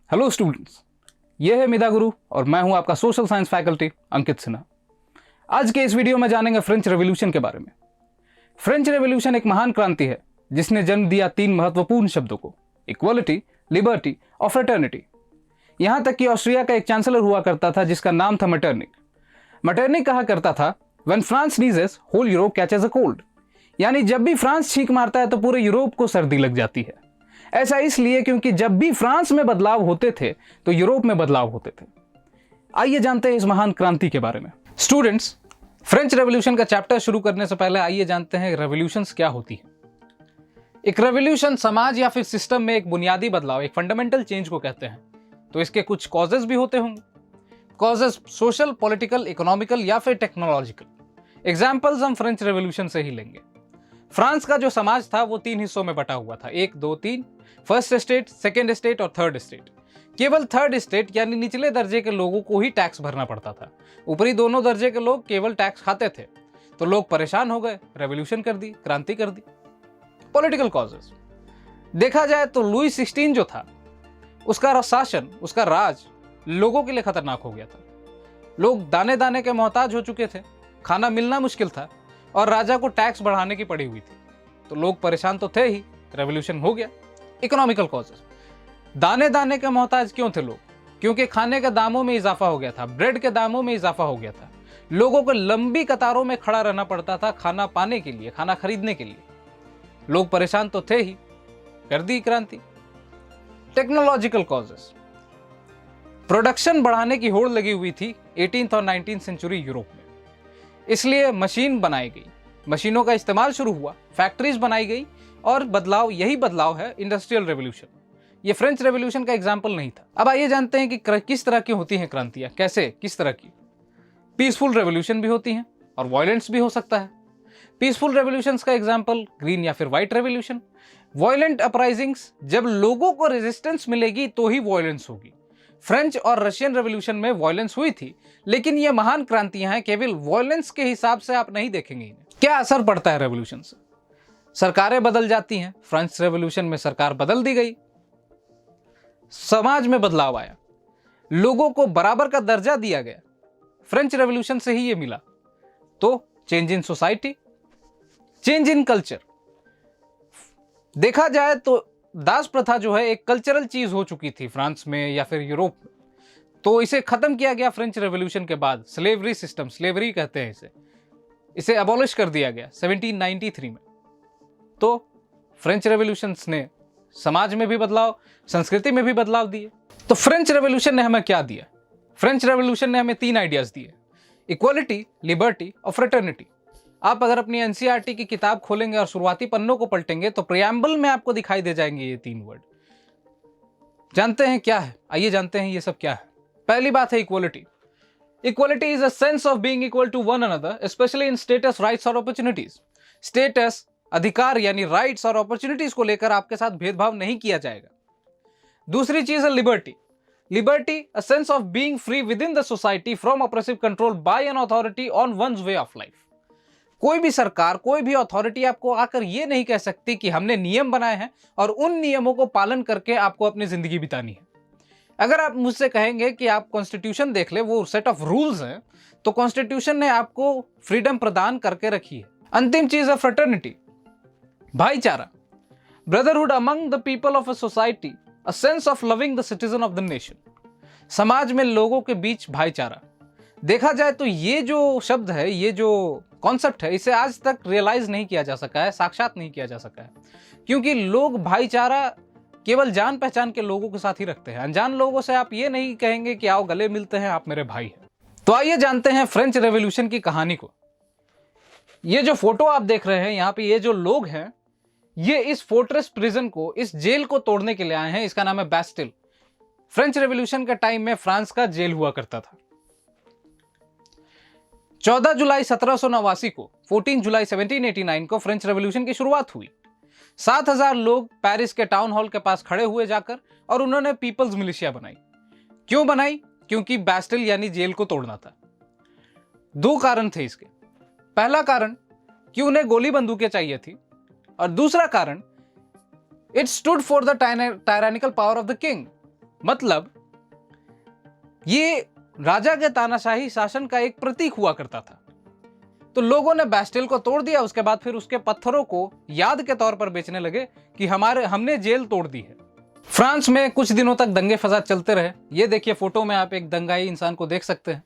Hello students, ये है मिदा गुरु और मैं हूं आपका सोशल साइंस फैकल्टी अंकित सिन्हा। आज के इस वीडियो में जानेंगे फ्रेंच रेवोल्यूशन के बारे में। फ्रेंच रेवोल्यूशन एक महान क्रांति है जिसने जन्म दिया 3 महत्वपूर्ण शब्दों को: इक्वालिटी, लिबर्टी और फ्रेटर्निटी। यहां तक कि ऑस्ट्रिया का एक चांसलर हुआ करता था जिसका नाम था मेटरनिक। मेटरनिक कहा करता था, when France sneezes whole Europe catches a cold, यानी जब भी फ्रांस छींक मारता है तो पूरे यूरोप को सर्दी लग जाती है। ऐसा इसलिए क्योंकि जब भी फ्रांस में बदलाव होते थे तो यूरोप में बदलाव होते थे। आइए जानते हैं इस महान क्रांति के बारे में। स्टूडेंट्स, फ्रेंच रेवोल्यूशन का चैप्टर शुरू करने से पहले आइए जानते हैं रेवोल्यूशंस क्या होती है। एक रेवोल्यूशन समाज या फिर सिस्टम में एक बुनियादी बदलाव, एक फंडामेंटल चेंज को कहते हैं। तो इसके कुछ कॉजेस भी होते होंगे। कॉजेस सोशल, पॉलिटिकल, इकोनॉमिकल या फिर टेक्नोलॉजिकल। एग्जाम्पल्स हम फ्रेंच रेवोल्यूशन से ही लेंगे। फ्रांस का जो समाज था वो 3 हिस्सों में बटा हुआ था, 1, 2, 3। फर्स्ट स्टेट, सेकेंड स्टेट और थर्ड स्टेट। केवल थर्ड स्टेट यानी निचले दर्जे के लोगों को ही टैक्स भरना पड़ता था। ऊपरी दोनों दर्जे के लोग केवल टैक्स खाते थे। तो लोग परेशान हो गए, रेवोल्यूशन कर दी, क्रांति कर दी। पॉलिटिकल कॉजेस देखा जाए तो लुई 16 जो था उसका शासन, उसका राज लोगों के लिए खतरनाक हो गया था। लोग दाने दाने के मोहताज हो चुके थे, खाना मिलना मुश्किल था और राजा को टैक्स बढ़ाने की पड़ी हुई थी। तो लोग परेशान तो थे ही, रेवोल्यूशन हो गया। इकोनॉमिकल कॉजेस, दाने दाने के मोहताज क्यों थे लोग? क्योंकि खाने के दामों में इजाफा हो गया था, ब्रेड के दामों में इजाफा हो गया था। लोगों को लंबी कतारों में खड़ा रहना पड़ता था खाना पाने के लिए, खाना खरीदने के लिए। लोग परेशान तो थे ही, कर दी क्रांति। टेक्नोलॉजिकल कॉजेस, प्रोडक्शन बढ़ाने की होड़ लगी हुई थी 18th और 19th सेंचुरी यूरोप में, इसलिए मशीन बनाई गई, मशीनों का इस्तेमाल शुरू हुआ, फैक्ट्रीज बनाई गई और बदलाव, यही बदलाव है इंडस्ट्रियल रेवोल्यूशन। ये फ्रेंच रेवोल्यूशन का एग्जाम्पल नहीं था। अब आइए जानते हैं कि किस तरह की होती हैं क्रांतियां, कैसे, किस तरह की। पीसफुल रेवोल्यूशन भी होती हैं और वायलेंस भी हो सकता है। पीसफुल रेवोल्यूशंस का एग्जाम्पल ग्रीन या फिर व्हाइट रेवोल्यूशन। वायलेंट अपराइजिंग्स, जब लोगों को रेजिस्टेंस मिलेगी तो ही वायलेंस होगी। फ्रेंच और रशियन रेवोल्यूशन में वायलेंस हुई थी, लेकिन ये महान क्रांतियां हैं, केवल वायलेंस के हिसाब से आप नहीं देखेंगे इन्हें। क्या असर पड़ता है रेवोल्यूशन से? सरकारें बदल जाती हैं। फ्रेंच रेवोल्यूशन में सरकार बदल दी गई, समाज में बदलाव आया, लोगों को बराबर का दर्जा दिया गया। फ्रेंच रेवोल्यूशन से ही ये मिला। तो change in society, change in culture. देखा जाए तो दास प्रथा जो है एक कल्चरल चीज हो चुकी थी फ्रांस में या फिर यूरोप में, तो इसे खत्म किया गया फ्रेंच रेवोल्यूशन के बाद। स्लेवरी सिस्टम, स्लेवरी कहते हैं इसे अबॉलिश कर दिया गया 1793 में। तो फ्रेंच रेवोल्यूशन ने समाज में भी बदलाव, संस्कृति में भी बदलाव दिए। तो फ्रेंच रेवोल्यूशन ने हमें क्या दिया? फ्रेंच रेवोल्यूशन ने हमें 3 आइडियाज दिए: इक्वालिटी, लिबर्टी और फ्रेटर्निटी। आप अगर अपनी एनसीईआरटी की किताब खोलेंगे और शुरुआती पन्नों को पलटेंगे तो प्रियम्बल में आपको दिखाई दे जाएंगे ये 3 वर्ड। जानते हैं क्या है? आइए जानते हैं ये सब क्या है। पहली बात है equality. Equality is a sense of being equal to one another, specially in status, rights और अपॉर्चुनिटीज। स्टेटस, अधिकार यानी राइट्स और अपॉर्चुनिटीज को लेकर आपके साथ भेदभाव नहीं किया जाएगा। दूसरी चीज है liberty. Liberty, a sense of being free within the society from oppressive control by an authority on one's way of life. कोई भी सरकार, कोई भी अथॉरिटी आपको आकर ये नहीं कह सकती कि हमने नियम बनाए हैं और उन नियमों को पालन करके आपको अपनी जिंदगी बितानी है। अगर आप मुझसे कहेंगे कि आप कॉन्स्टिट्यूशन देख ले, वो सेट ऑफ रूल्स हैं, तो कॉन्स्टिट्यूशन ने आपको फ्रीडम प्रदान करके रखी है। अंतिम चीज है फ्रेटर्निटी, भाईचारा। Brotherhood among the people of a society, a sense of loving the citizen of the nation. समाज में लोगों के बीच भाईचारा। देखा जाए तो ये जो शब्द है, ये जो कॉन्सेप्ट है, इसे आज तक रियलाइज नहीं किया जा सका है, साक्षात नहीं किया जा सका है, क्योंकि लोग भाईचारा केवल जान पहचान के लोगों के साथ ही रखते हैं। अनजान लोगों से आप ये नहीं कहेंगे कि आओ गले मिलते हैं, आप मेरे भाई हैं। तो आइए जानते हैं फ्रेंच रेवोल्यूशन की कहानी को। ये जो फोटो आप देख रहे हैं यहाँ पे, ये जो लोग हैं, ये इस फोर्ट्रेस प्रिजन को, इस जेल को तोड़ने के लिए आए हैं। इसका नाम है बैस्टिल। फ्रेंच रेवोल्यूशन के टाइम में फ्रांस का जेल हुआ करता था। 14 जुलाई 1789 को, 14 जुलाई 1789 को फ्रेंच रेवोल्यूशन की शुरुआत हुई। 7000 लोग पेरिस के टाउन हॉल के पास खड़े हुए जाकर, और उन्होंने पीपल्स मिलिशिया बनाई। क्यों बनाई? क्योंकि बैस्टिल यानी जेल को तोड़ना था। 2 कारण थे इसके। पहला कारण कि उन्हें गोली बंदूकें चाहिए थी, और दूसरा कारण it stood for the tyrannical power of the king, मतलब ये राजा के तानाशाही शासन का एक प्रतीक हुआ करता था। तो लोगों ने बैस्टिल को तोड़ दिया, उसके बाद फिर उसके पत्थरों को याद के तौर पर बेचने लगे कि हमने जेल तोड़ दी है। फ्रांस में कुछ दिनों तक दंगे फसाद चलते रहे। ये देखिए फोटो में आप एक दंगाई इंसान को देख सकते हैं।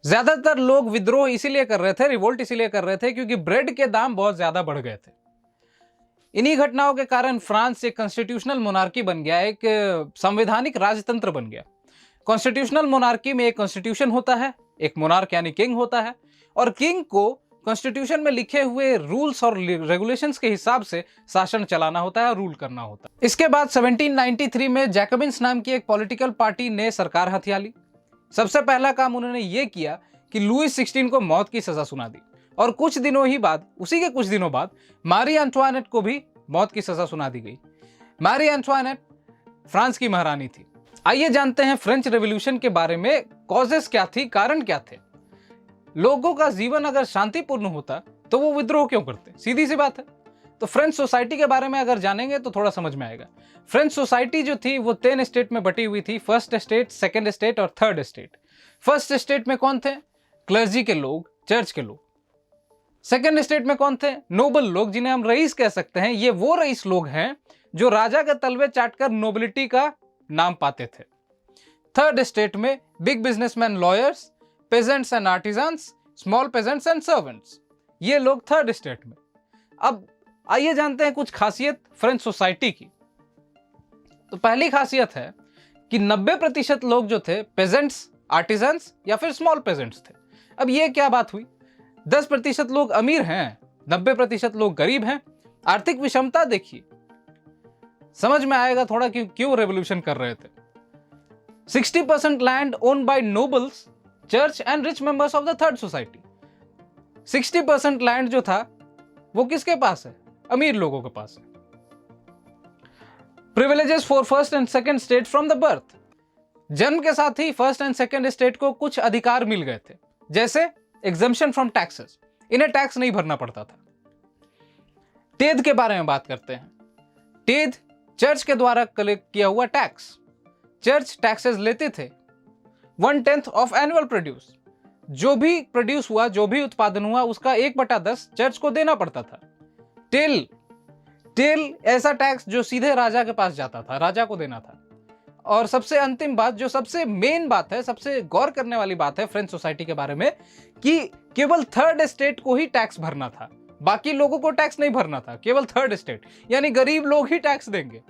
ज्यादातर लोग विद्रोह इसीलिए कर रहे थे, रिवोल्ट इसीलिए कर रहे थे क्योंकि ब्रेड के दाम बहुत ज्यादा बढ़ गए थे। इन्हीं घटनाओं के कारण फ्रांस एक कॉन्स्टिट्यूशनल मोनार्की बन गया, एक संवैधानिक राजतंत्र बन गया। कॉन्स्टिट्यूशनल मोनार्की में एक कॉन्स्टिट्यूशन होता है, एक मोनार्क यानी किंग होता है, और किंग को कॉन्स्टिट्यूशन में लिखे हुए रूल्स और रेगुलेशंस के हिसाब से शासन चलाना होता है, रूल करना होता है। इसके बाद 1793 में जैकोबिन्स नाम की एक पॉलिटिकल पार्टी ने सरकार हथिया ली। सबसे पहला काम उन्होंने ये किया कि लुईस 16 को मौत की सजा सुना दी, और उसी के कुछ दिनों बाद मारी एंटवानेट को भी मौत की सजा सुना दी गई। मारी एंटवानेट फ्रांस की महारानी थी। आइए जानते हैं फ्रेंच रेवोल्यूशन के बारे में, कॉजेस क्या थी, कारण क्या थे। लोगों का जीवन अगर शांतिपूर्ण होता तो वो विद्रोह क्यों करते, सीधी सी बात है। तो फ्रेंच सोसाइटी के बारे में अगर जानेंगे तो थोड़ा समझ में आएगा। फ्रेंच सोसाइटी जो थी वो 10 स्टेट में बटी हुई थी, फर्स्ट स्टेट, सेकंड स्टेट और थर्ड स्टेट। फर्स्ट स्टेट में कौन थे? क्लर्जी के लोग, चर्च के लोग। सेकंड स्टेट में कौन थे? नोबल लोग, जिन्हें हम रईस कह सकते हैं। ये वो रईस लोग हैं जो राजा के तलवे चाटकर नोबिलिटी का नाम पाते थे। थर्ड स्टेट में big businessman, lawyers, pageants and artisans, small pageants and servants, ये लोग थर्ड स्टेट में। अब आइए जानते हैं कुछ खासियत फ्रेंच सोसाइटी की। तो पहली खासियत है कि 90% लोग जो थे पेजेंट्स, आर्टिजन्स या फिर स्मॉल पेजेंट्स थे। अब ये क्या बात हुई? 10% लोग अमीर हैं, 90% लोग गरीब हैं। आर्थिक विषमता देखिए, समझ में आएगा थोड़ा कि क्यों रेवोल्यूशन कर रहे थे। 60% land owned by nobles, church and rich members of the third society. 60% land जो था वो किसके पास है? अमीर लोगों के पास है। Privileges for first and second state from the birth, जन्म के साथ ही फर्स्ट एंड सेकंड स्टेट को कुछ अधिकार मिल गए थे, जैसे एग्जम्पशन फ्रॉम टैक्सेस, इन्हें टैक्स नहीं भरना पड़ता था। टेथ के बारे में बात करते हैं। टेथ चर्च के द्वारा कलेक्ट किया हुआ टैक्स। चर्च टैक्सेस लेते थे 1/10 ऑफ एनुअल प्रोड्यूस, जो भी प्रोड्यूस हुआ, जो भी उत्पादन हुआ, उसका 1/10 चर्च को देना पड़ता था। टेल ऐसा टैक्स जो सीधे राजा के पास जाता था, राजा को देना था। और सबसे अंतिम बात, जो सबसे मेन बात है, सबसे गौर करने वाली बात है फ्रेंच सोसाइटी के बारे में, कि केवल थर्ड स्टेट को ही टैक्स भरना था, बाकी लोगों को टैक्स नहीं भरना था, केवल थर्ड स्टेट यानी गरीब लोग ही टैक्स देंगे।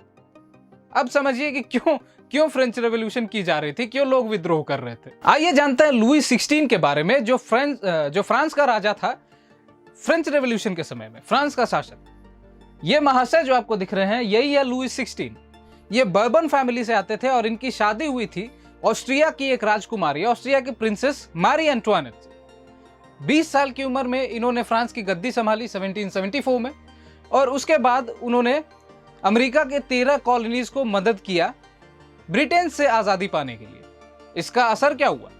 अब समझिए कि क्यों फ्रेंच रेवोल्यूशन की जा रही थी, क्यों लोग विद्रोह कर रहे थे। आइए जानते हैं लुईस 16 के बारे में, जो फ्रांस का राजा था फ्रेंच रेवोल्यूशन के समय में, फ्रांस का शासक। ये महाशय जो आपको दिख रहे हैं, यही है लुईस 16। ये बर्बन फैमिली से आते थे और इनकी शादी हुई थी ऑस्ट्रिया की एक राजकुमारी, ऑस्ट्रिया की प्रिंसेस मारी एंटवानेट। 20 साल की उम्र में इन्होंने फ्रांस की गद्दी संभाली 1774 में, और उसके बाद उन्होंने अमेरिका के 13 कॉलोनीज को मदद किया ब्रिटेन से आजादी पाने के लिए। इसका असर क्या हुआ?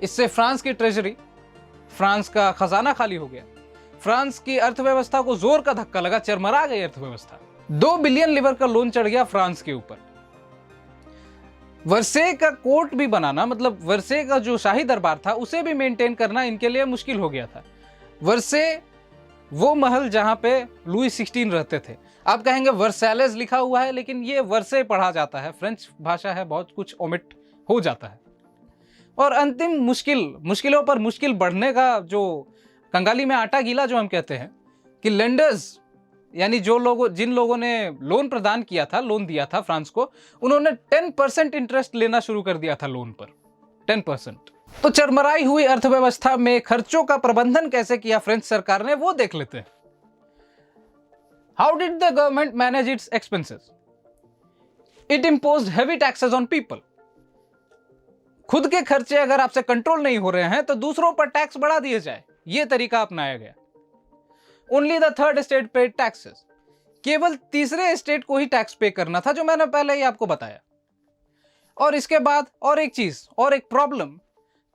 इससे फ्रांस की ट्रेजरी, फ्रांस का खजाना खाली हो गया। फ्रांस की अर्थव्यवस्था को जोर का धक्का लगा, चरमरा गई अर्थव्यवस्था। 2 बिलियन लीवर का लोन चढ़ गया फ्रांस के ऊपर। वर्से का कोर्ट भी बनाना, मतलब वर्से का जो शाही दरबार था उसे भी मेंटेन करना इनके लिए मुश्किल हो गया था। वर्से वो महल जहां पे लुईस 16 रहते थे। आप कहेंगे वर्सैलेस लिखा हुआ है, लेकिन ये वर्से पढ़ा जाता है, फ्रेंच भाषा है, बहुत कुछ ओमिट हो जाता है। और अंतिम मुश्किलों पर मुश्किल बढ़ने का जो कंगाली में आटा गीला जो हम कहते हैं, कि लेंडर्स यानी जिन लोगों ने लोन प्रदान किया था, लोन दिया था फ्रांस को, उन्होंने 10% इंटरेस्ट लेना शुरू कर दिया था लोन पर, 10%। तो चरमराई हुई अर्थव्यवस्था में खर्चों का प्रबंधन कैसे किया फ्रेंच सरकार ने, वो देख लेते हैं। How did the government manage it's expenses? It imposed heavy taxes on people. खुद के खर्चे अगर आपसे कंट्रोल नहीं हो रहे हैं तो दूसरों पर टैक्स बढ़ा दिए जाए, यह तरीका अपनाया गया। Only the third state paid taxes. केवल तीसरे स्टेट को ही टैक्स पे करना था, जो मैंने पहले ही आपको बताया। और इसके बाद और एक चीज, और एक प्रॉब्लम,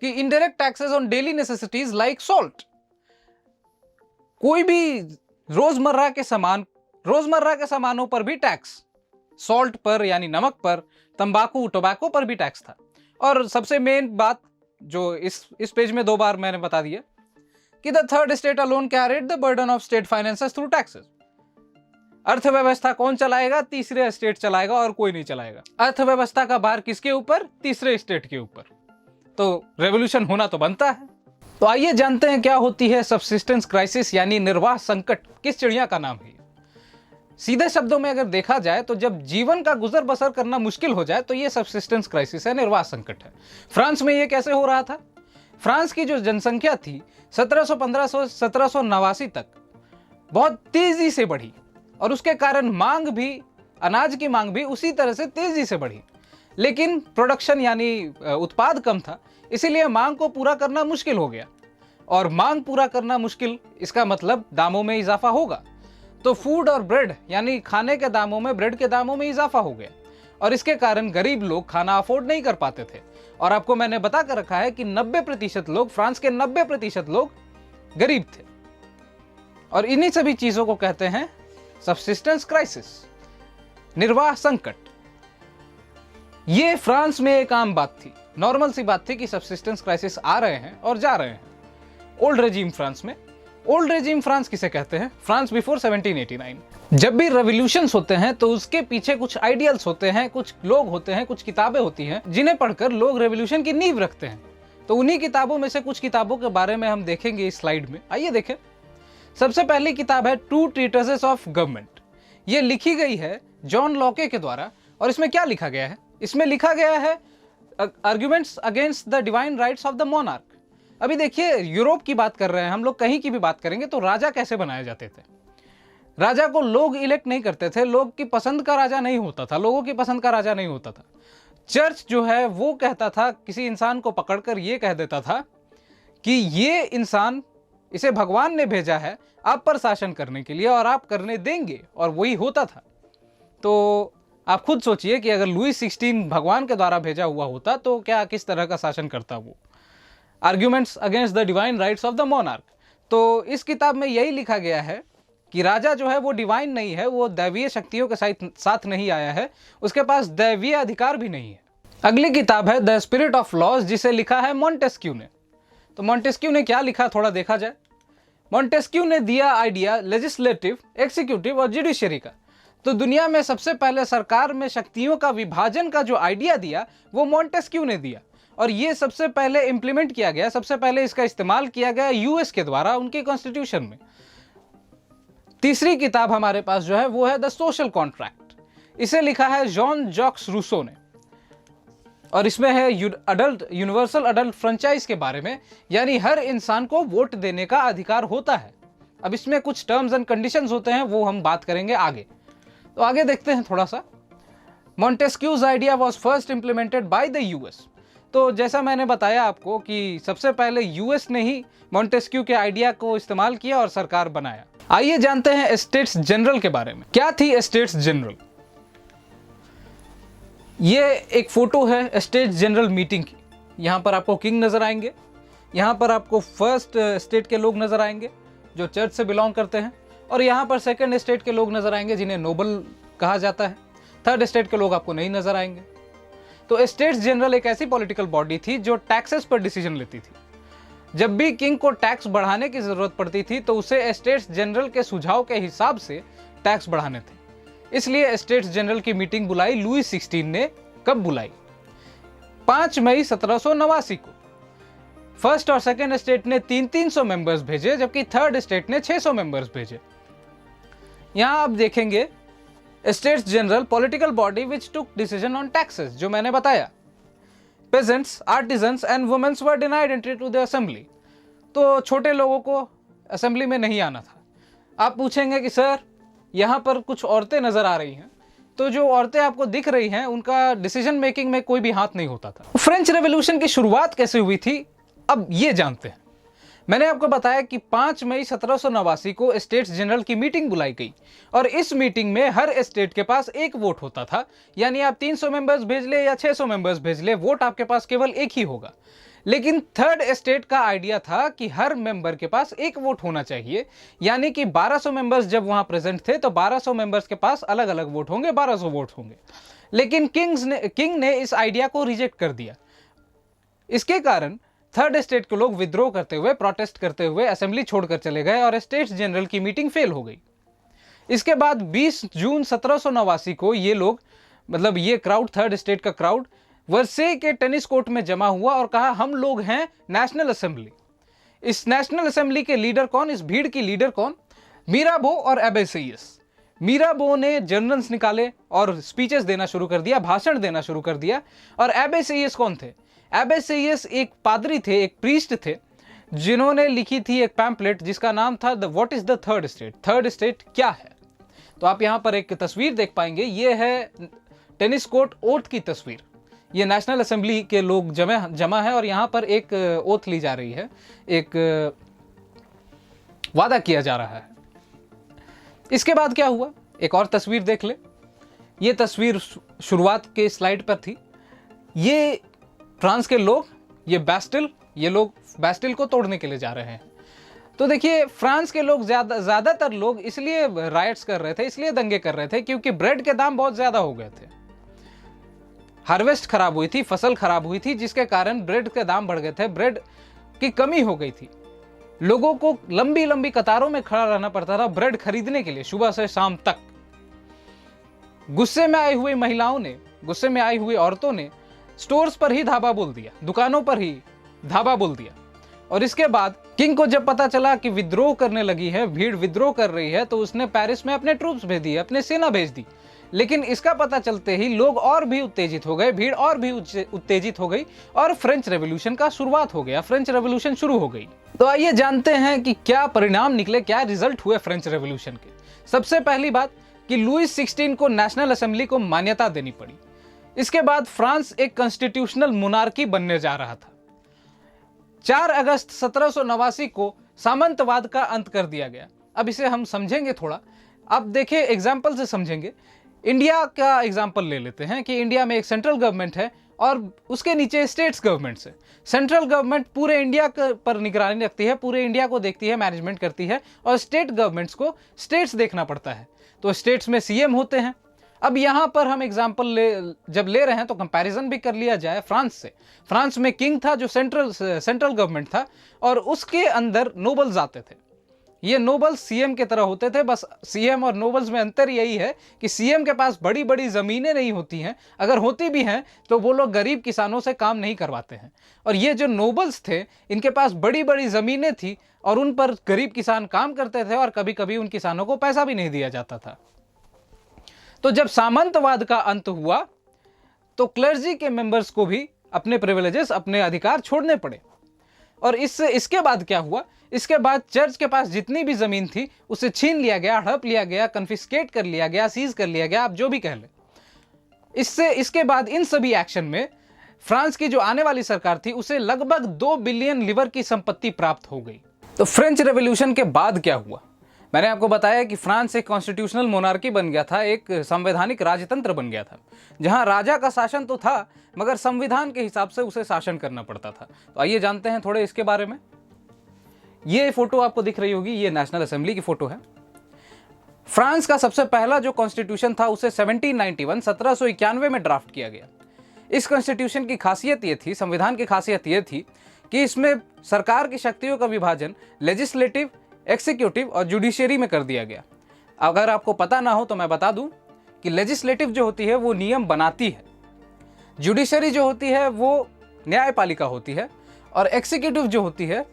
कि indirect taxes on daily necessities like salt. कोई भी रोजमर्रा के सामान रोजमर्रा के सामानों पर भी टैक्स, सॉल्ट पर यानी नमक पर, तंबाकू टोबैको पर भी टैक्स था। और सबसे मेन बात जो इस पेज में 2 बार मैंने बता दिया कि the third state alone carried the burden of state finances through taxes. अर्थव्यवस्था कौन चलाएगा? तीसरे स्टेट चलाएगा और कोई नहीं चलाएगा। अर्थव्यवस्था का भार किसके ऊपर? तीसरे स्टेट के ऊपर। तो रेवोल्यूशन होना तो बनता है। तो आइए जानते हैं क्या होती है सबसिस्टेंस क्राइसिस यानी निर्वाह संकट। किस चिड़िया का नाम है? सीधे शब्दों में अगर देखा जाए तो जब जीवन का गुजर बसर करना मुश्किल हो जाए तो ये सबसिस्टेंस क्राइसिस है, निर्वाह संकट है। फ्रांस में ये कैसे हो रहा था? फ्रांस की जो जनसंख्या थी 1789 तक बहुत तेजी से बढ़ी और उसके कारण मांग भी, अनाज की मांग भी उसी तरह से तेजी से बढ़ी, लेकिन प्रोडक्शन यानी उत्पाद कम था, इसीलिए मांग को पूरा करना मुश्किल हो गया। और मांग पूरा करना मुश्किल, इसका मतलब दामों में इजाफा होगा। तो फूड और ब्रेड यानी खाने के दामों में, ब्रेड के दामों में इजाफा हो गया और इसके कारण गरीब लोग खाना अफोर्ड नहीं कर पाते थे। और आपको मैंने बता कर रखा है कि 90% लोग, फ्रांस के 90% लोग गरीब थे। और इन्हीं सभी चीजों को कहते हैं सबसिस्टेंस क्राइसिस, निर्वाह संकट। ये फ्रांस में एक आम बात थी, नॉर्मल सी बात थी कि सबसिस्टेंस क्राइसिस आ रहे हैं और जा रहे हैं। ओल्ड रेजिम फ्रांस में, ओल्ड रेजिम फ्रांस किसे कहते हैं? France before 1789। जब भी रेवोल्यूशंस होते हैं तो उसके पीछे कुछ आइडियल्स होते हैं, कुछ लोग होते हैं, कुछ किताबें होती हैं जिन्हें पढ़कर लोग रेवोल्यूशन की नींव रखते हैं। तो उन्हीं किताबों में से कुछ किताबों के बारे में हम देखेंगे इस स्लाइड में। आइए देखें। सबसे पहली किताब है टू ट्रीटिसेस ऑफ गवर्नमेंट। ये लिखी गई है जॉन लॉके के द्वारा। और इसमें क्या लिखा गया है? इसमें लिखा गया है arguments against the divine rights of the monarch. अभी देखिए, यूरोप की बात कर रहे हैं हम लोग, कहीं की भी बात करेंगे तो राजा कैसे बनाए जाते थे? राजा को लोग इलेक्ट नहीं करते थे, लोग की पसंद का राजा नहीं होता था, लोगों की पसंद का राजा नहीं होता था। चर्च जो है वो कहता था, किसी इंसान को पकड़कर ये कह देता था कि ये इंसान, इसे भगवान ने भेजा है आप पर शासन करने के लिए और आप करने देंगे, और वही होता था। तो आप खुद सोचिए कि अगर लुई 16 भगवान के द्वारा भेजा हुआ होता तो क्या, किस तरह का शासन करता वो। Arguments against the divine rights of the monarch. तो इस किताब में यही लिखा गया है कि राजा जो है वो डिवाइन नहीं है, वो दैवीय शक्तियों के साथ नहीं आया है, उसके पास दैवीय अधिकार भी नहीं है। अगली किताब है द स्पिरिट ऑफ लॉज, जिसे लिखा है मॉन्टेस्क्यू ने। तो मॉन्टेस्क्यू ने क्या लिखा, थोड़ा देखा जाए। मॉन्टेस्क्यू ने दिया आइडिया लेजिस्लेटिव, एक्सिक्यूटिव और जुडिशरी का। तो दुनिया में सबसे पहले सरकार में शक्तियों का विभाजन का जो आइडिया दिया वो मॉन्टेस्क्यू ने दिया, और ये सबसे पहले इंप्लीमेंट किया गया, सबसे पहले इसका इस्तेमाल किया गया यूएस के द्वारा उनके कॉन्स्टिट्यूशन में। तीसरी किताब हमारे पास जो है वो है द सोशल कॉन्ट्रैक्ट। इसे लिखा है जॉन जॉक्स रूसो ने, और इसमें है यूनिवर्सल अडल्ट फ्रेंचाइज के बारे में, यानी हर इंसान को वोट देने का अधिकार होता है। अब इसमें कुछ टर्म्स एंड कंडीशंस होते हैं, वो हम बात करेंगे आगे। तो आगे देखते हैं थोड़ा सा। Montesquieu's idea was first implemented by the US. तो जैसा मैंने बताया आपको कि सबसे पहले यूएस ने ही मॉन्टेस्क्यू के आइडिया को इस्तेमाल किया और सरकार बनाया। आइए जानते हैं एस्टेट्स जनरल के बारे में। क्या थी एस्टेट्स जनरल? ये एक फोटो है एस्टेट जनरल मीटिंग की। यहाँ पर आपको किंग नजर आएंगे, यहाँ पर आपको फर्स्ट स्टेट के लोग नजर आएंगे जो चर्च से बिलोंग करते हैं, और यहाँ पर सेकंड स्टेट के लोग नजर आएंगे जिन्हें नोबल कहा जाता है। थर्ड स्टेट के लोग आपको नहीं नजर आएंगे। तो एस्टेट्स जनरल एक ऐसी पॉलिटिकल बॉडी थी जो टैक्सेस पर डिसीजन लेती थी। जब भी किंग को टैक्स बढ़ाने की जरूरत पड़ती थी तो उसे एस्टेट्स जनरल के सुझाव के हिसाब से टैक्स बढ़ाने थे। इसलिए एस्टेट्स जनरल की मीटिंग बुलाई लुई 16 ने। कब बुलाई? 5 मई 1789 को। फर्स्ट और सेकंड स्टेट ने 300 मेंबर्स भेजे, जबकि थर्ड स्टेट ने 600 मेंबर्स भेजे। यहां आप देखेंगे States General political body which took decision on taxes, जो मैंने बताया। Peasants, artisans and womens were denied entry to the assembly. तो छोटे लोगों को असेंबली में नहीं आना था। आप पूछेंगे कि सर यहाँ पर कुछ औरतें नजर आ रही हैं, तो जो औरतें आपको दिख रही हैं उनका डिसीजन मेकिंग में कोई भी हाथ नहीं होता था। फ्रेंच रेवोल्यूशन की शुरुआत कैसे हुई थी, अब ये जानते हैं। मैंने आपको बताया कि 5 मई 1789 को स्टेट्स जनरल की मीटिंग बुलाई गई, और इस मीटिंग में हर स्टेट के पास एक वोट होता था। यानी आप 300 मेंबर्स भेज ले या 600 मेंबर्स भेज ले, वोट आपके पास केवल एक ही होगा। लेकिन थर्ड एस्टेट का आइडिया था कि हर मेंबर के पास एक वोट होना चाहिए, यानी कि 1200 मेंबर्स जब वहां प्रेजेंट थे तो 1200 मेंबर्स के पास अलग अलग वोट होंगे, 1200 वोट होंगे। लेकिन किंग ने इस आइडिया को रिजेक्ट कर दिया। इसके कारण थर्ड स्टेट के लोग विद्रोह करते हुए, प्रोटेस्ट करते हुए असेंबली छोड़कर चले गए और स्टेट्स जनरल की मीटिंग फेल हो गई। इसके बाद 20 जून 1789 को ये लोग, मतलब ये क्राउड, थर्ड स्टेट का क्राउड वर्से के टेनिस कोर्ट में जमा हुआ और कहा हम लोग हैं नेशनल असेंबली। इस नेशनल असेंबली के लीडर कौन, इस भीड़ की लीडर कौन? मीराबो और एबेसियस। मीराबो ने जर्नल्स निकाले और स्पीचेस देना शुरू कर दिया, भाषण देना शुरू कर दिया। और एबेसियस कौन थे? एबेसियस एक पादरी थे, एक प्रीस्ट थे, जिन्होंने लिखी थी एक पैम्पलेट जिसका नाम था what is the third state, third state क्या है। तो आप यहां पर एक तस्वीर देख पाएंगे, ये है टेनिस कोर्ट ओथ की तस्वीर। ये नेशनल असेंबली के लोग जमा है और यहां पर एक ओथ ली जा रही है, एक वादा किया जा रहा है। इसके बाद क्या हुआ, एक और तस्वीर देख ले। ये तस्वीर शुरुआत के स्लाइड पर थी। ये फ्रांस के लोग, ये लोग बैस्टिल को तोड़ने के लिए जा रहे हैं। तो देखिए, फ्रांस के लोग ज्यादातर लोग इसलिए राइट्स कर रहे थे, इसलिए दंगे कर रहे थे क्योंकि ब्रेड के दाम बहुत ज्यादा हो गए थे। हार्वेस्ट खराब हुई थी, फसल खराब हुई थी, जिसके कारण ब्रेड के दाम बढ़ गए थे, ब्रेड की कमी हो गई थी। लोगों को लंबी लंबी कतारों में खड़ा रहना पड़ता था ब्रेड खरीदने के लिए, सुबह से शाम तक। गुस्से में आई हुई महिलाओं ने, गुस्से में आई हुई औरतों ने स्टोर्स पर ही धाबा बोल दिया, दुकानों पर ही धाबा बोल दिया। और इसके बाद किंग को जब पता चला कि विद्रोह करने लगी है, भीड़ विद्रोह कर रही है, तो उसने पेरिस में अपने ट्रूप्स भेज दिए, अपने सेना भेज दी। लेकिन इसका पता चलते ही लोग और भी उत्तेजित हो गए, भीड़ और भी उत्तेजित हो गई और फ्रेंच रेवोल्यूशन का शुरुआत हो गया, फ्रेंच रेवोल्यूशन शुरू हो गई। तो आइए जानते हैं कि क्या परिणाम निकले, क्या रिजल्ट हुए फ्रेंच रेवोल्यूशन के। सबसे पहली बात कि लुईस 16 को नेशनल असेंबली को मान्यता देनी पड़ी। इसके बाद फ्रांस एक कॉन्स्टिट्यूशनल मोनार्की बनने जा रहा था। 4 अगस्त 1789 को सामंतवाद का अंत कर दिया गया। अब इसे हम समझेंगे थोड़ा। अब देखिए, एग्जाम्पल से समझेंगे। इंडिया का एग्जाम्पल ले लेते हैं कि इंडिया में एक सेंट्रल गवर्नमेंट है और उसके नीचे स्टेट्स गवर्नमेंट्स है। सेंट्रल गवर्नमेंट पूरे इंडिया पर निगरानी रखती है, पूरे इंडिया को देखती है, मैनेजमेंट करती है, और स्टेट गवर्नमेंट्स को स्टेट्स देखना पड़ता है। तो स्टेट्स में सीएम होते हैं। अब यहां पर हम एग्जाम्पल जब ले रहे हैं तो कंपैरिजन भी कर लिया जाए फ्रांस से। फ्रांस में किंग था जो सेंट्रल गवर्नमेंट था, और उसके अंदर नोबल्स आते थे। ये नोबल्स सीएम के तरह होते थे, बस सीएम और नोबल्स में अंतर यही है कि सीएम के पास बड़ी बड़ी जमीनें नहीं होती हैं, अगर होती भी हैं तो वो लोग गरीब किसानों से काम नहीं करवाते हैं। और ये जो नोबल्स थे, इनके पास बड़ी बड़ी जमीनें थी और उन पर गरीब किसान काम करते थे और कभी कभी उन किसानों को पैसा भी नहीं दिया जाता था। तो जब सामंतवाद का अंत हुआ तो क्लर्जी के मेंबर्स को भी अपने प्रिविलेजेस, अपने अधिकार छोड़ने पड़े। और इसके बाद क्या हुआ, इसके बाद चर्च के पास जितनी भी जमीन थी उसे छीन लिया गया, हड़प लिया गया, कन्फिस्केट कर लिया गया, सीज कर लिया गया, आप जो भी कह ले। इसके बाद इन सभी एक्शन में फ्रांस की जो आने वाली सरकार थी उसे लगभग 2 बिलियन लीवर की संपत्ति प्राप्त हो गई। तो फ्रेंच रेवोल्यूशन के बाद क्या हुआ? मैंने आपको बताया कि फ्रांस एक कॉन्स्टिट्यूशनल मोनार्की बन गया था, एक संवैधानिक राजतंत्र बन गया था, जहां राजा का शासन तो था मगर संविधान के हिसाब से उसे शासन करना पड़ता था। तो आइए जानते हैं थोड़े इसके बारे में। ये फोटो आपको दिख रही होगी, ये नेशनल असेंबली की फोटो है। फ्रांस का सबसे पहला जो कॉन्स्टिट्यूशन था उसे 1791 में ड्राफ्ट किया गया। इस कॉन्स्टिट्यूशन की खासियत ये थी, संविधान की खासियत ये थी कि इसमें सरकार की शक्तियों का विभाजन लेजिस्लेटिव, एक्सिक्यूटिव और जुडिशियरी में कर दिया गया। अगर आपको पता ना हो तो मैं बता दूं कि लेजिस्लेटिव जो होती है वो नियम बनाती है, जुडिशियरी जो होती है वो न्यायपालिका होती है, और एक्सिक्यूटिव जो होती है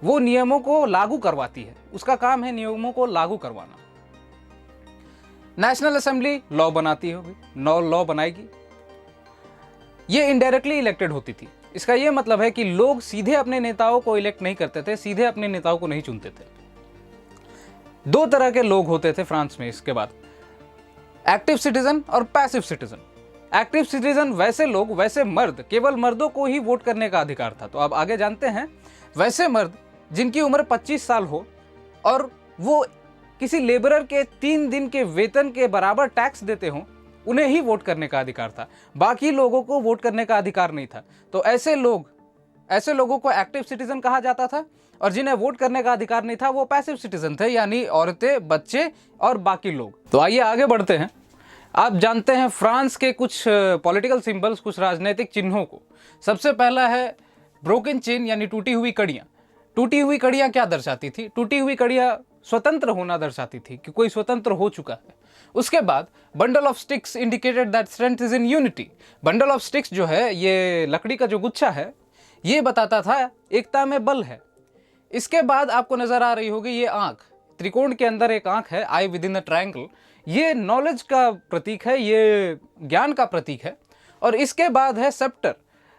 वो नियमों को लागू करवाती है। उसका काम है नियमों को लागू करवाना। नेशनल असेंबली लॉ बनाती होगी, लॉ बनाएगी। ये इनडायरेक्टली इलेक्टेड होती थी। इसका यह मतलब है कि लोग सीधे अपने नेताओं को इलेक्ट नहीं करते थे, सीधे अपने नेताओं को नहीं चुनते थे। 2 तरह के लोग होते थे फ्रांस में इसके बाद, एक्टिव सिटीजन और पैसिव सिटीजन। एक्टिव सिटीजन वैसे लोग, वैसे मर्द, केवल मर्दों को ही वोट करने का अधिकार था। तो अब आगे जानते हैं, वैसे मर्द जिनकी उम्र 25 साल हो और वो किसी लेबरर के 3 दिन के वेतन के बराबर टैक्स देते हो, उन्हें ही वोट करने का अधिकार था। बाकी लोगों को वोट करने का अधिकार नहीं था। तो ऐसे लोग ऐसे लोगों को एक्टिव सिटीजन कहा जाता था, और जिन्हें वोट करने का अधिकार नहीं था वो पैसिव सिटीजन थे, यानी औरतें, बच्चे और बाकी लोग। तो आइए आगे बढ़ते हैं। आप जानते हैं फ्रांस के कुछ पॉलिटिकल सिंबल्स, कुछ राजनीतिक चिन्हों को। सबसे पहला है ब्रोकन चेन, यानी टूटी हुई कड़ियाँ। टूटी हुई कड़ियाँ क्या दर्शाती थी? टूटी हुई कड़ियाँ स्वतंत्र होना दर्शाती थी, कि कोई स्वतंत्र हो चुका है। उसके बाद bundle of sticks indicated that strength is in unity. Bundle of sticks जो है, ये लकड़ी का जो गुच्छा है, ये बताता था एकता में बल है। इसके बाद आपको नजर आ रही होगी ये आंख, त्रिकोण के अंदर एक आंख है, आई विद इन अ ट्रायंगल। ये नॉलेज का प्रतीक है, ये ज्ञान का प्रतीक है। और इसके बाद है सेप्टर।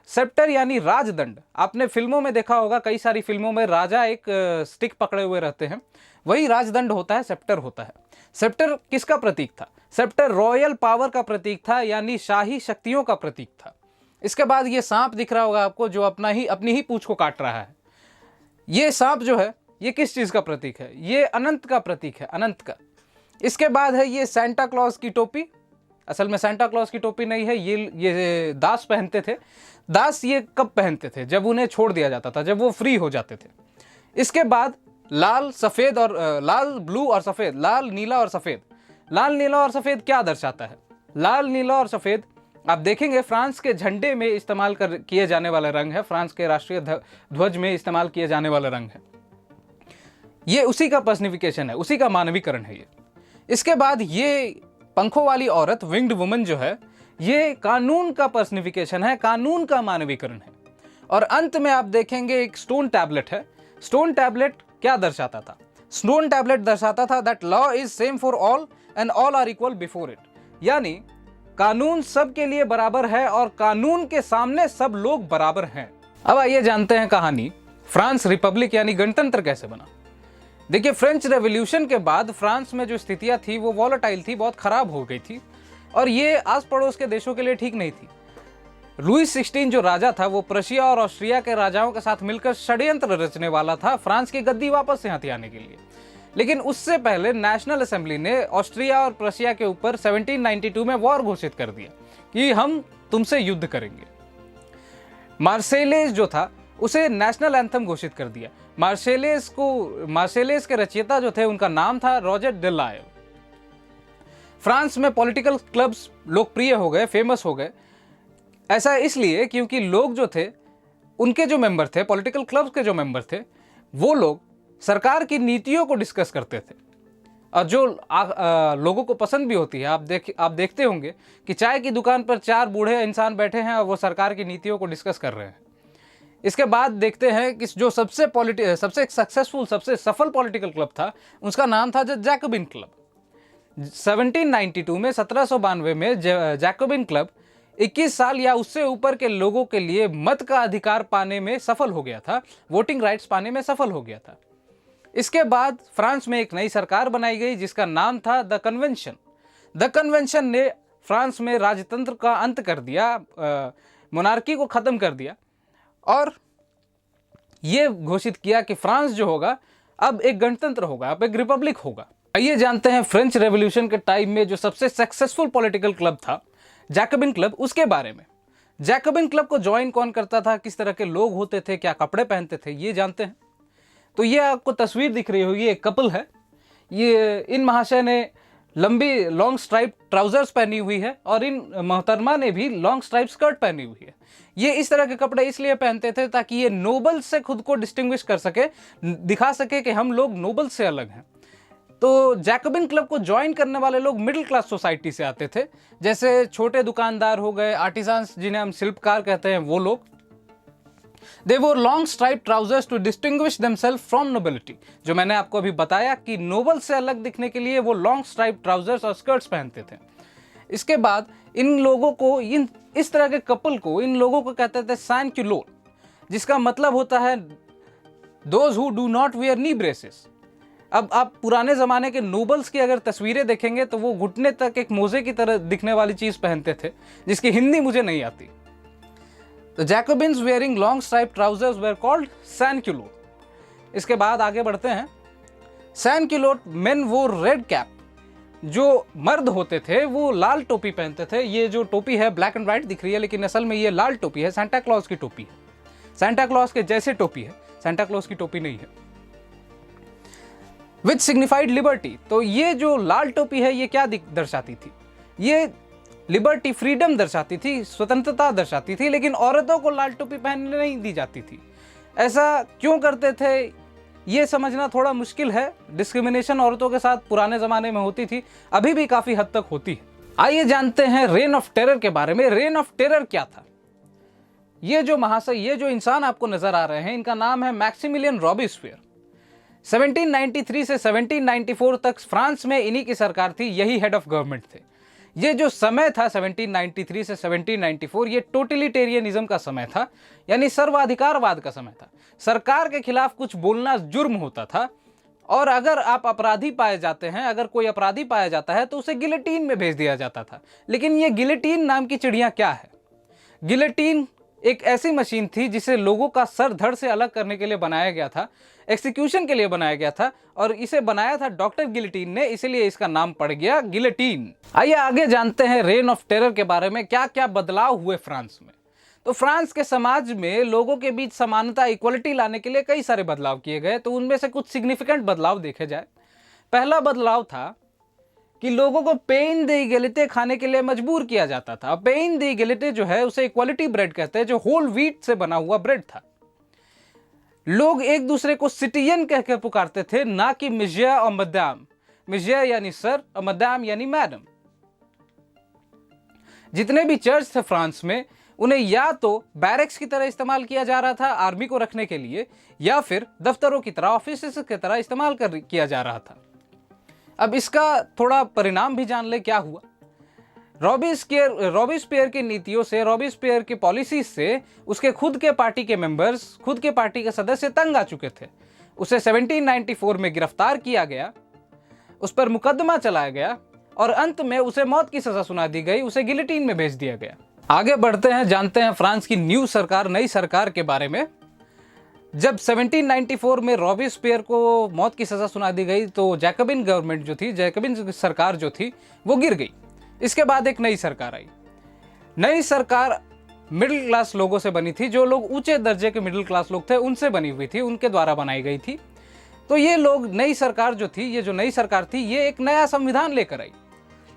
सेप्टर यानी राजदंड। आपने फिल्मों में देखा होगा, कई सारी फिल्मों में राजा एक स्टिक पकड़े हुए रहते हैं, वही राजदंड होता है, सेप्टर होता है। सेप्टर किसका प्रतीक था? सेप्टर रॉयल पावर का प्रतीक था, यानी शाही शक्तियों का प्रतीक था। इसके बाद ये सांप दिख रहा होगा आपको, जो अपनी ही पूंछ को काट रहा है। ये सांप जो है, ये किस चीज का प्रतीक है? ये अनंत का प्रतीक है, अनंत का। इसके बाद है ये सेंटा क्लॉज की टोपी। असल में सेंटा क्लॉज की टोपी नहीं है, ये दास पहनते थे। दास ये कब पहनते थे? जब उन्हें छोड़ दिया जाता था, जब वो फ्री हो जाते थे। इसके बाद लाल, सफेद और लाल, ब्लू और सफेद, लाल, नीला और सफेद। लाल, नीला और सफेद क्या दर्शाता है? लाल, नीला और सफेद आप देखेंगे फ्रांस के झंडे में इस्तेमाल किए जाने वाला रंग है, फ्रांस के राष्ट्रीय ध्वज में इस्तेमाल किए जाने वाला रंग है। ये उसी का पर्सनिफिकेशन है, उसी का मानवीकरण है ये। इसके बाद ये पंखों वाली औरत, विंग्ड वुमन जो है, ये कानून का पर्सनिफिकेशन है, कानून का मानवीकरण है। और अंत में आप देखेंगे एक स्टोन टैबलेट है। स्टोन टैबलेट क्या दर्शाता था? स्टोन टैबलेट दर्शाता था that law is same for all and all are equal before it, यानी कानून सबके लिए बराबर है और कानून के सामने सब लोग बराबर हैं। अब आइए जानते हैं कहानी, फ्रांस रिपब्लिक यानी गणतंत्र कैसे बना। देखिए, फ्रेंच रेवोल्यूशन के बाद फ्रांस में जो स्थितियां थी वो वॉलेटाइल थी, बहुत खराब हो गई थी, और ये आस पड़ोस के देशों के लिए ठीक नहीं थी। लुईस 16 जो राजा था, वो प्रशिया और ऑस्ट्रिया के राजाओं के साथ मिलकर षड्यंत्र रचने वाला था फ्रांस की गद्दी वापस यहाँ आने के लिए। लेकिन उससे पहले नेशनल असेंबली ने ऑस्ट्रिया और प्रशिया के ऊपर 1792 में वॉर घोषित कर दिया कि हम तुमसे युद्ध करेंगे। मार्सेलेस जो था, उसे नेशनल एंथम घोषित कर दिया। मार्सेलेस के रचयिता जो थे, उनका नाम था रॉजर डे लायल। फ्रांस में पॉलिटिकल क्लब्स लोकप्रिय हो गए, फेमस हो गए। ऐसा इसलिए क्योंकि लोग जो थे, उनके जो मेंबर थे, पॉलिटिकल क्लब्स के जो मेंबर थे, वो लोग सरकार की नीतियों को डिस्कस करते थे, और जो लोगों को पसंद भी होती है। आप देखते होंगे कि चाय की दुकान पर 4 बूढ़े इंसान बैठे हैं और वो सरकार की नीतियों को डिस्कस कर रहे हैं। इसके बाद देखते हैं कि जो सबसे सक्सेसफुल, सबसे सफल पॉलिटिकल क्लब था, उसका नाम था जैकोबिन क्लब। 1792 में, 1792 में जैकोबिन क्लब 21 साल या उससे ऊपर के लोगों के लिए मत का अधिकार पाने में सफल हो गया था, वोटिंग राइट्स पाने में सफल हो गया था। इसके बाद फ्रांस में एक नई सरकार बनाई गई जिसका नाम था द कन्वेंशन। द कन्वेंशन ने फ्रांस में राजतंत्र का अंत कर दिया, मोनार्की को खत्म कर दिया, और यह घोषित किया कि फ्रांस जो होगा अब एक गणतंत्र होगा, अब एक रिपब्लिक होगा। आइए जानते हैं फ्रेंच रेवोल्यूशन के टाइम में जो सबसे सक्सेसफुल पॉलिटिकल क्लब था, जैकोबिन क्लब, उसके बारे में। जैकोबिन क्लब को ज्वाइन कौन करता था, किस तरह के लोग होते थे, क्या कपड़े पहनते थे, ये जानते हैं। तो ये आपको तस्वीर दिख रही होगी, एक कपल है। ये इन महाशय ने लंबी लॉन्ग स्ट्राइप ट्राउजर्स पहनी हुई है, और इन मोहतरमा ने भी लॉन्ग स्ट्राइप स्कर्ट पहनी हुई है। ये इस तरह के कपड़े इसलिए पहनते थे ताकि ये नोबल से खुद को डिस्टिंग्विश कर सके, दिखा सके कि हम लोग नोबल से अलग हैं। तो जैकोबिन क्लब को ज्वाइन करने वाले लोग मिडिल क्लास सोसाइटी से आते थे, जैसे छोटे दुकानदार हो गए, आर्टिसांस जिन्हें हम शिल्पकार कहते हैं, वो लोग। They wore long striped trousers to distinguish themselves from nobility। जो मैंने आपको अभी बताया कि नोबल से अलग दिखने के लिए वो लॉन्ग स्ट्राइप ट्राउजर्स और स्कर्ट्स पहनते थे। इसके बाद इन लोगों को, इस तरह के कपल को, इन लोगों को कहते थे सैन क्यूलोर, जिसका मतलब होता है those who do not wear knee braces। अब आप पुराने ज़माने के नोबल्स की अगर तस्वीरें देखेंगे तो वो घुटने तक एक मोजे की तरह दिखने वाली चीज़ पहनते थे, जिसकी हिंदी मुझे नहीं आती। तो Jacobins wearing long stripe trousers were called sans-culotte. इसके बाद आगे बढ़ते हैं। सैन-क्यूलोट मेन वो रेड कैप, जो मर्द होते थे वो लाल टोपी पहनते थे। ये जो टोपी है ब्लैक एंड व्हाइट दिख रही है, लेकिन असल में ये लाल टोपी है, सेंटा क्लॉज की टोपी है। सेंटा क्लॉज के जैसे टोपी है, सेंटा क्लॉज की टोपी नहीं है। विच सिग्निफाइड लिबर्टी, तो ये जो लाल टोपी है ये क्या दर्शाती थी? ये लिबर्टी, फ्रीडम दर्शाती थी, स्वतंत्रता दर्शाती थी। लेकिन औरतों को लाल टोपी पहनने नहीं दी जाती थी। ऐसा क्यों करते थे ये समझना थोड़ा मुश्किल है। डिस्क्रिमिनेशन औरतों के साथ पुराने ज़माने में होती थी, अभी भी काफ़ी हद तक होती है। आइए जानते हैं रेन ऑफ टेरर के बारे में। रेन ऑफ टेरर क्या था? ये जो महाशय, ये जो इंसान आपको नजर आ रहे हैं, इनका नाम है मैक्सिमिलियन रॉबिस्फियर। 1793 से 1794 तक फ्रांस में इन्हीं की सरकार थी, यही हेड ऑफ गवर्नमेंट थे। ये जो समय था 1793 से 1794, ये टोटलिटेरियनिज्म का समय था, यानी सर्वाधिकारवाद का समय था। सरकार के खिलाफ कुछ बोलना जुर्म होता था, और अगर आप अपराधी पाए जाते हैं, अगर कोई अपराधी पाया जाता है तो उसे गिलेटीन में भेज दिया जाता था। लेकिन ये गिलेटीन नाम की चिड़िया क्या है? गिलेटीन एक ऐसी मशीन थी जिसे लोगों का सर धड़ से अलग करने के लिए बनाया गया था, एक्सिक्यूशन के लिए बनाया गया था, और इसे बनाया था डॉक्टर गिलेटीन ने, इसीलिए इसका नाम पड़ गया गिलेटीन। आइए आगे जानते हैं रेन ऑफ टेरर के बारे में। क्या क्या बदलाव हुए फ्रांस में? तो फ्रांस के समाज में लोगों के बीच समानता, इक्वलिटी लाने के लिए कई सारे बदलाव किए गए। तो उनमें से कुछ सिग्निफिकेंट बदलाव देखे जाए। पहला बदलाव था कि लोगों को पेन द इगलिटे खाने के लिए मजबूर किया जाता था। पेन द इगलिटे जो है उसे इक्वलिटी ब्रेड कहते हैं, जो होल व्हीट से बना हुआ ब्रेड था। लोग एक दूसरे को सिटिजन कहकर पुकारते थे, ना कि मिजिया और मदाम। मिजिया यानी सर और मदाम यानी मैडम। जितने भी चर्च थे फ्रांस में, उन्हें या तो बैरक्स की तरह इस्तेमाल किया जा रहा था आर्मी को रखने के लिए, या फिर दफ्तरों की तरह, ऑफिस की तरह इस्तेमाल किया जा रहा था। अब इसका थोड़ा परिणाम भी जान ले क्या हुआ। रॉबिस्पियर की नीतियों से, रॉबिस्पियर की पॉलिसी से उसके खुद के पार्टी के मेंबर्स, खुद के पार्टी के सदस्य तंग आ चुके थे। उसे 1794 में गिरफ्तार किया गया, उस पर मुकदमा चलाया गया, और अंत में उसे मौत की सजा सुना दी गई, उसे गिलेटीन में भेज दिया गया। आगे बढ़ते हैं, जानते हैं फ्रांस की नई सरकार के बारे में। जब 1794 में रॉबिस्पियर को मौत की सजा सुना दी गई तो जैकबिन गवर्नमेंट जो थी, जैकबिन सरकार जो थी, वो गिर गई। इसके बाद एक नई सरकार आई। नई सरकार मिडिल क्लास लोगों से बनी थी, जो लोग ऊंचे दर्जे के मिडिल क्लास लोग थे उनसे बनी हुई थी, उनके द्वारा बनाई गई थी। तो ये लोग, नई सरकार जो थी, ये जो नई सरकार थी, ये एक नया संविधान लेकर आई,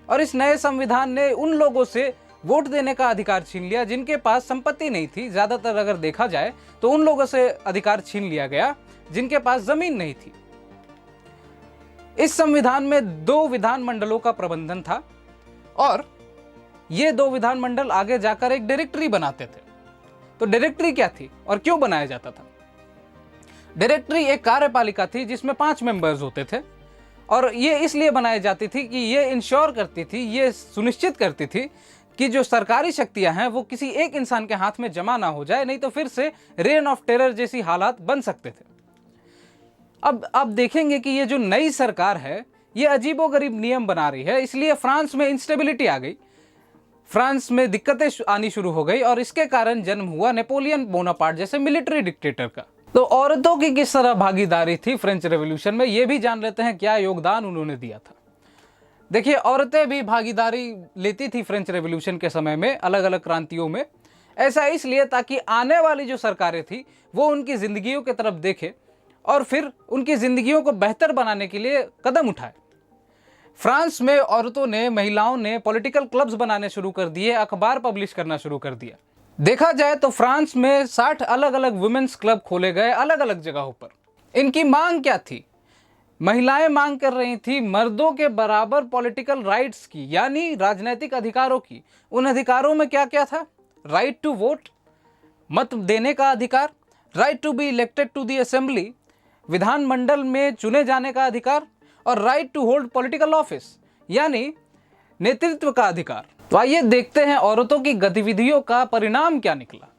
और इस नए संविधान ने उन लोगों से वोट देने का अधिकार छीन लिया जिनके पास संपत्ति नहीं थी। ज्यादातर अगर देखा जाए तो उन लोगों से अधिकार छीन लिया गया जिनके पास जमीन नहीं थी। इस संविधान में 2 विधानमंडलों का प्रबंधन था, और ये 2 विधानमंडल आगे जाकर एक डायरेक्टरी बनाते थे। तो डायरेक्टरी क्या थी और क्यों बनाया जाता था? डायरेक्टरी एक कार्यपालिका थी जिसमें 5 मेंबर्स होते थे, और ये इसलिए बनाई जाती थी कि ये इंश्योर करती थी, ये सुनिश्चित करती थी कि जो सरकारी शक्तियां हैं वो किसी एक इंसान के हाथ में जमा ना हो जाए, नहीं तो फिर से रेन ऑफ टेरर जैसी हालात बन सकते थे। अब आप देखेंगे कि ये जो नई सरकार है ये अजीबोगरीब नियम बना रही है, इसलिए फ्रांस में इंस्टेबिलिटी आ गई, फ्रांस में दिक्कतें आनी शुरू हो गई, और इसके कारण जन्म हुआ नेपोलियन बोनापार्ट जैसे मिलिट्री डिक्टेटर का। तो औरतों की किस तरह भागीदारी थी फ्रेंच रेवोल्यूशन में, ये भी जान लेते हैं, क्या योगदान उन्होंने दिया था। देखिए, औरतें भी भागीदारी लेती थी फ्रेंच रेवोल्यूशन के समय में, अलग अलग क्रांतियों में। ऐसा इसलिए ताकि आने वाली जो सरकारें थी वो उनकी जिंदगियों की तरफ देखे और फिर उनकी जिंदगियों को बेहतर बनाने के लिए कदम उठाए। फ्रांस में औरतों ने, महिलाओं ने पॉलिटिकल क्लब्स बनाने शुरू कर दिए, अखबार पब्लिश करना शुरू कर दिया। देखा जाए तो फ्रांस में 60 अलग अलग वुमेन्स क्लब खोले गए अलग अलग जगहों पर। इनकी मांग क्या थी? महिलाएं मांग कर रही थी मर्दों के बराबर पॉलिटिकल राइट्स की, यानी राजनीतिक अधिकारों की। उन अधिकारों में क्या क्या था? राइट टू वोट, मत देने का अधिकार, right to be elected to the assembly, विधानमंडल में चुने जाने का अधिकार, और right to hold political office, यानी नेतृत्व का अधिकार। तो आइए देखते हैं औरतों की गतिविधियों का परिणाम क्या निकला।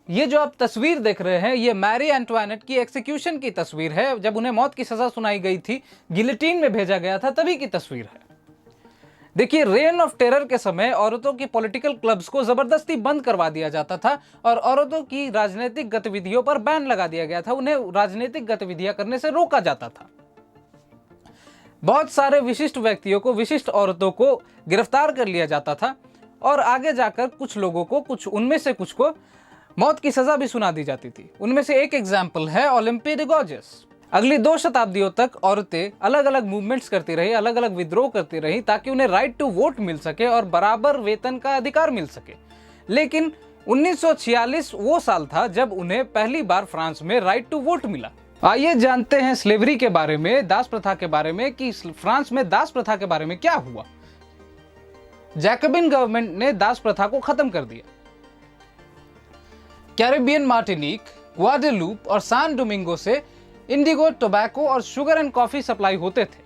ये जो आप तस्वीर देख रहे हैं, ये मैरी एंटवानेट की एक्सिक्यूशन की तस्वीर है। जब उन्हें मौत की सजा सुनाई गई थी, गिलेटीन में भेजा गया था, तभी की तस्वीर है। देखिए, रेन ऑफ टेरर के समय औरतों की पॉलिटिकल क्लब्स को जबरदस्ती बंद करवा दिया जाता था, और औरतों की राजनीतिक गतिविधियों पर बैन लगा दिया गया था। उन्हें राजनीतिक गतिविधियां करने से रोका जाता था। बहुत सारे विशिष्ट व्यक्तियों को, विशिष्ट औरतों को गिरफ्तार कर लिया जाता था, और आगे जाकर कुछ लोगों को, कुछ उनमें से कुछ को मौत की सजा भी सुना दी जाती थी। उनमें से एक एग्जाम्पल है ओलिम्पिया डी गोर्जेस। अगली 2 शताब्दियों तक औरतें अलग अलग मूवमेंट्स करती रही, अलग अलग विद्रोह करती रही ताकि उन्हें राइट टू वोट मिल सके और बराबर वेतन का अधिकार मिल सके। लेकिन 1946 वो साल था जब उन्हें पहली बार फ्रांस में राइट टू वोट मिला। आइए जानते हैं स्लेवरी के बारे में, दास प्रथा के बारे में, कि फ्रांस में दास प्रथा के बारे में क्या हुआ। जैकबिन गवर्नमेंट ने दास प्रथा को खत्म कर दिया। कैरिबियन, मार्टिनिक, ग्वाडेलूप और सान डोमिंगो से इंडिगो, टोबैको और शुगर एंड कॉफी सप्लाई होते थे।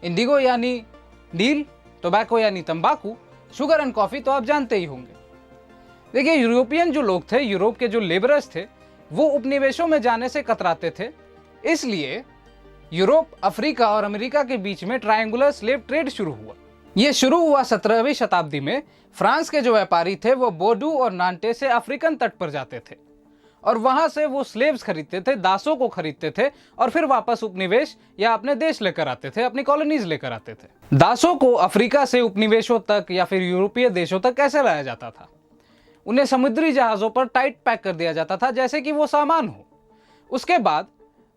इंडिगो यानी नील, टोबैको यानी तंबाकू, शुगर एंड कॉफी तो आप जानते ही होंगे। देखिए, यूरोपियन जो लोग थे, यूरोप के जो लेबरर्स थे, वो उपनिवेशों में जाने से कतराते थे। इसलिए यूरोप, अफ्रीका और अमेरिका के बीच में ट्रायंगुलर स्लेव ट्रेड शुरू हुआ। यह शुरू हुआ 17वीं शताब्दी में। फ्रांस के जो व्यापारी थे वो बोर्डू और नांटे से अफ्रीकन तट पर जाते थे और वहां से वो स्लेव्स खरीदते थे, दासों को खरीदते थे और फिर वापस उपनिवेश या अपने देश लेकर आते थे, अपनी कॉलोनीज लेकर आते थे। दासों को अफ्रीका से उपनिवेशों तक या फिर यूरोपीय देशों तक कैसे लाया जाता था? उन्हें समुद्री जहाजों पर टाइट पैक कर दिया जाता था जैसे कि वो सामान हो। उसके बाद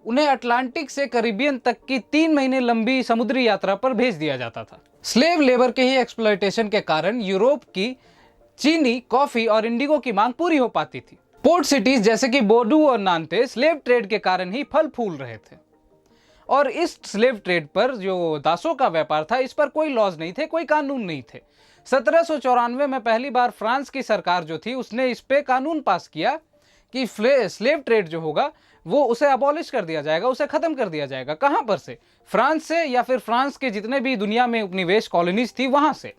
उन्हें अटलांटिक से कैरिबियन तक की 3 महीने लंबी समुद्री यात्रा पर भेज दिया जाता था। स्लेव लेबर के ही एक्सप्लॉयटेशन के कारण यूरोप की चीनी, कॉफी और इंडिगो की मांग पूरी हो पाती थी। पोर्ट सिटीज जैसे कि बोर्डू और नांटे स्लेव ट्रेड के कारण ही फल फूल रहे थे और इस स्लेव ट्रेड पर, जो दासों का व्यापार था, इस पर कोई लॉज नहीं थे, कोई कानून नहीं थे। 1794 में पहली बार फ्रांस की सरकार जो थी उसने इस पे कानून पास किया कि स्लेव ट्रेड जो होगा वो उसे अबॉलिश कर दिया जाएगा, उसे खत्म कर दिया जाएगा। कहां पर से? फ्रांस से या फिर फ्रांस के जितने भी दुनिया में उपनिवेश कॉलोनीज थी वहां से।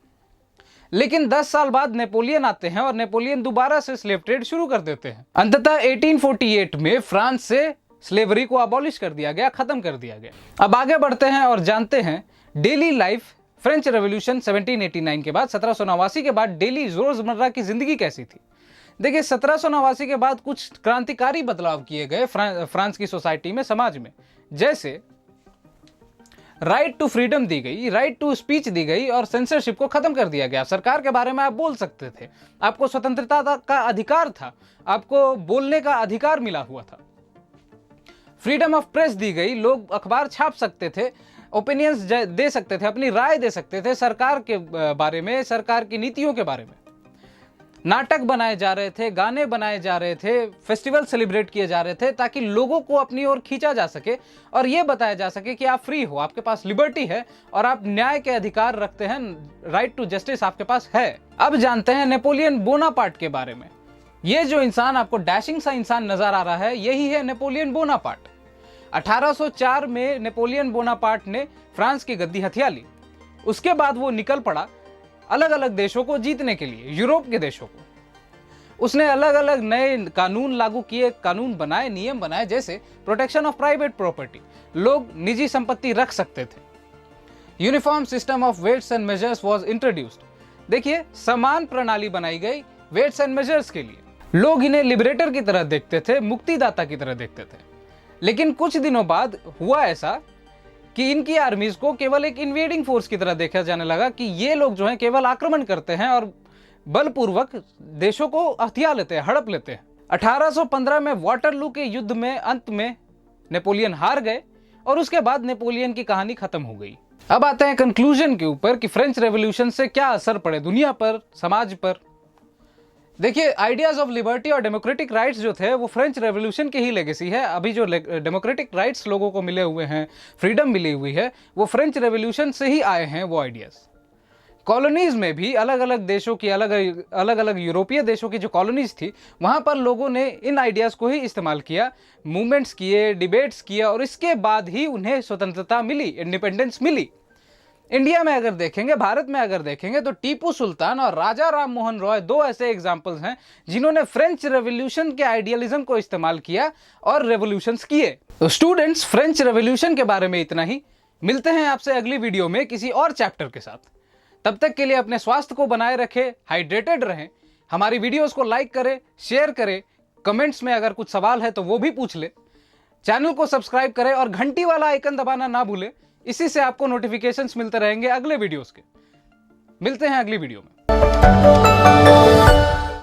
लेकिन 10 साल बाद नेपोलियन आते हैं और नेपोलियन दोबारा से स्लेव ट्रेड शुरू कर देते हैं। अंततः 1848 में फ्रांस से स्लेवरी को अबॉलिश कर दिया गया, खत्म कर दिया गया। अब आगे बढ़ते हैं और जानते हैं डेली लाइफ फ्रेंच रेवोल्यूशन 1789 के बाद, 1789 के बाद डेली रोजमर्रा की जिंदगी कैसी थी। देखिए, 1789 के बाद कुछ क्रांतिकारी बदलाव किए गए फ्रांस की सोसाइटी में, समाज में। जैसे राइट टू फ्रीडम दी गई, राइट टू स्पीच दी गई और सेंसरशिप को खत्म कर दिया गया। सरकार के बारे में आप बोल सकते थे, आपको स्वतंत्रता का अधिकार था, आपको बोलने का अधिकार मिला हुआ था। फ्रीडम ऑफ प्रेस दी गई, लोग अखबार छाप सकते थे, ओपिनियंस दे सकते थे, अपनी राय दे सकते थे सरकार के बारे में, सरकार की नीतियों के बारे में। नाटक बनाए जा रहे थे, गाने बनाए जा रहे थे, फेस्टिवल सेलिब्रेट किए जा रहे थे ताकि लोगों को अपनी ओर खींचा जा सके और यह बताया जा सके कि आप फ्री हो, आपके पास लिबर्टी है और आप न्याय के अधिकार रखते हैं, राइट टू जस्टिस आपके पास है। अब जानते हैं नेपोलियन बोनापार्ट के बारे में। यह जो इंसान आपको डैशिंग सा इंसान नजर आ रहा है, यही है नेपोलियन बोनापार्ट। 1804 में नेपोलियन बोनापार्ट ने फ्रांस की गद्दी हथिया ली। उसके बाद वो निकल पड़ा अलग अलग देशों को जीतने के लिए, यूरोप के देशों को। उसने अलग अलग नए कानून लागू किए, कानून बनाए, नियम बनाए, जैसे प्रोटेक्शन ऑफ प्राइवेट प्रॉपर्टी, लोग निजी संपत्ति रख सकते थे। Uniform system of weights and measures was introduced. देखिए, समान प्रणाली बनाई गई वेट्स एंड मेजर्स के लिए। लोग इन्हें लिबरेटर की तरह देखते थे, मुक्तिदाता की तरह देखते थे। लेकिन कुछ दिनों बाद हुआ ऐसा कि इनकी आर्मीज को केवल एक इन्वेडिंग फोर्स की तरह देखा जाने लगा कि ये लोग जो हैं केवल आक्रमण करते हैं और बलपूर्वक देशों को हथिया लेते हैं, हड़प लेते हैं। 1815 में वाटरलू के युद्ध में अंत में नेपोलियन हार गए और उसके बाद नेपोलियन की कहानी खत्म हो गई। अब आते हैं कंक्लूजन के ऊपर कि फ्रेंच रेवोल्यूशन से क्या असर पड़े दुनिया पर, समाज पर। देखिए, आइडियाज ऑफ लिबर्टी और डेमोक्रेटिक राइट्स जो थे वो फ्रेंच रेवोल्यूशन की ही लेगेसी है। अभी जो डेमोक्रेटिक राइट्स लोगों को मिले हुए हैं, फ्रीडम मिली हुई है, वो फ्रेंच रेवोल्यूशन से ही आए हैं वो आइडियाज। कॉलोनीज में भी अलग अलग देशों की, अलग अलग यूरोपीय देशों की जो कॉलोनीज थी, वहां पर लोगों ने इन आइडियाज को ही इस्तेमाल किया, मूवमेंट्स किए, डिबेट्स किया और इसके बाद ही उन्हें स्वतंत्रता मिली, इंडिपेंडेंस मिली। इंडिया में अगर देखेंगे, भारत में अगर देखेंगे तो टीपू सुल्तान और राजा राम मोहन रॉय दो ऐसे एग्जाम्पल्स हैं जिन्होंने फ्रेंच रेवोल्यूशन के आइडियलिज्म को इस्तेमाल किया और रेवोल्यूशंस किए। तो स्टूडेंट्स, फ्रेंच रेवोल्यूशन के बारे में इतना ही। मिलते हैं आपसे अगली वीडियो में किसी और चैप्टर के साथ। तब तक के लिए अपने स्वास्थ्य को बनाए रखें, हाइड्रेटेड रहें, हमारी वीडियोस को लाइक करें, शेयर करें, कमेंट्स में अगर कुछ सवाल है तो वो भी पूछ ले, चैनल को सब्सक्राइब करें और घंटी वाला आइकन दबाना ना भूलें। इसी से आपको नोटिफिकेशंस मिलते रहेंगे अगले वीडियोस के। मिलते हैं अगली वीडियो में।